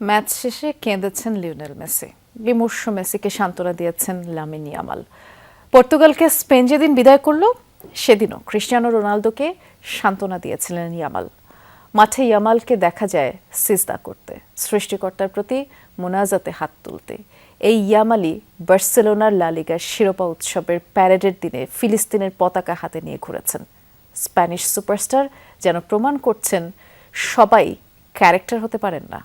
Match শেষে কেঁদেছেন Lionel Messi. বিমর্ষ মেসিকে সান্ত্বনা দিয়েছেন লামিন ইয়ামাল। পর্তুগালকে স্পেন যেদিন বিদায় করল সেদিনও ক্রিস্টিয়ানো রোনালদোকে সান্ত্বনা দিয়েছিলেন ইয়ামাল। মাঠে ইয়ামালকে দেখা যায় সিজদা করতে, সৃষ্টিকর্তার প্রতি মোনাজাতে হাত তুলতে। এই ইয়ামালই বার্সেলোনার লা লিগার শিরোপা উৎসবের প্যারেডের দিনে ফিলিস্তিনের পতাকা হাতে নিয়ে ঘুরেছেন। স্প্যানিশ সুপারস্টার যেন প্রমাণ করছেন সবাই ক্যারেক্টার হতে পারেন না।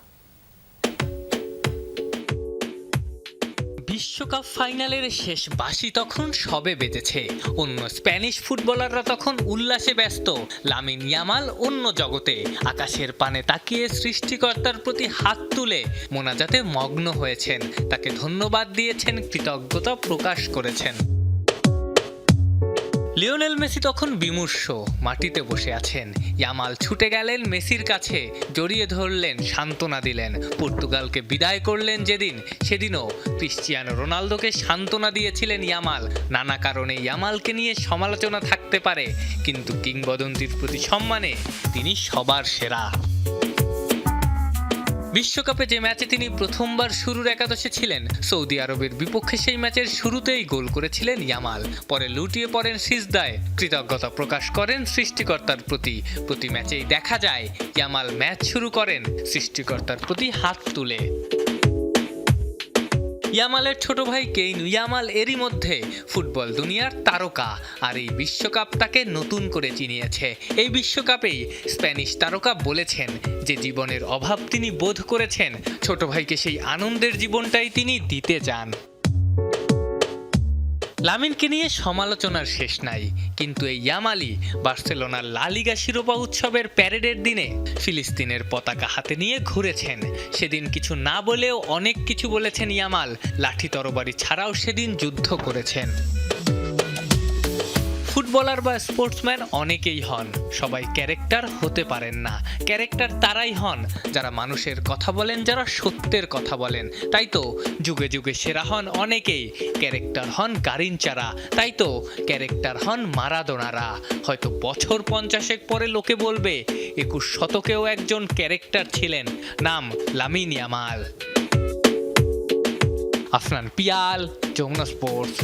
বিশ্বকাপ ফাইনালের শেষ বাঁশি তখন সবে বেজেছে। অন্য স্প্যানিশ ফুটবলাররা তখন উল্লাসে ব্যস্ত, লামিন ইয়ামাল অন্য জগতে। আকাশের পানে তাকিয়ে সৃষ্টিকর্তার প্রতি হাত তুলে মোনাজাতে মগ্ন হয়েছেন। তাকে ধন্যবাদ দিয়েছেন, কৃতজ্ঞতা প্রকাশ করেছেন। লিওনেল মেসি তখন বিমর্ষ, মাটিতে বসে আছেন। ইয়ামাল ছুটে গেলেন মেসির কাছে, জড়িয়ে ধরলেন, সান্ত্বনা দিলেন। পর্তুগালকে বিদায় করলেন যেদিন, সেদিনও ক্রিস্টিয়ানো রোনালদোকে সান্ত্বনা দিয়েছিলেন ইয়ামাল। নানা কারণে ইয়ামালকে নিয়ে সমালোচনা থাকতে পারে, কিন্তু কিংবদন্তির প্রতি সম্মানে তিনি সবার সেরা। বিশ্বকাপে যে ম্যাচে তিনি প্রথমবার শুরুর একাদশে ছিলেন, সৌদি আরবের বিপক্ষে সেই ম্যাচের শুরুতেই গোল করেছিলেন ইয়ামাল। পরে লুটিয়ে পড়েন সিজদায়, কৃতজ্ঞতা প্রকাশ করেন সৃষ্টিকর্তার প্রতি। প্রতি ম্যাচেই দেখা যায় ইয়ামাল ম্যাচ শুরু করেন সৃষ্টিকর্তার প্রতি হাত তুলে। ইয়ামালের ছোট ভাই কেইন ইয়ামাল এরই মধ্যে ফুটবল দুনিয়ার তারকা, আর এই বিশ্বকাপ তাকে নতুন করে চিনিয়েছে। এই বিশ্বকাপেই স্প্যানিশ তারকা বলেছেন যে জীবনের অভাব তিনি বোধ করেছেন, ছোট ভাইকে সেই আনন্দের জীবনটাই তিনি দিতে চান। লামিনকে নিয়ে সমালোচনার শেষ নাই, কিন্তু এই ইয়ামালই বার্সেলোনার লা লিগা শিরোপা উৎসবের প্যারেডের দিনে ফিলিস্তিনের পতাকা হাতে নিয়ে ঘুরেছেন। সেদিন কিছু না বলেও অনেক কিছু বলেছেন ইয়ামাল। লাঠি তরবারি ছাড়াও সেদিন যুদ্ধ করেছেন। ফুটবলার বা স্পোর্টসম্যান অনেকেই হন, সবাই ক্যারেক্টার হতে পারেন না। ক্যারেক্টার তারাই হন যারা মানুষের কথা বলেন, যারা সত্যের কথা বলেন। তাই তো যুগে যুগে সেরা হন অনেকেই, ক্যারেক্টার হন গারিনচারা। তাই তো ক্যারেক্টার হন মারাদোনারা। হয়তো বছর 50 পরে লোকে বলবে 21 শতকেও একজন ক্যারেক্টার ছিলেন, নাম Lamine Yamal. Afnan Piyal, Jamuna sports.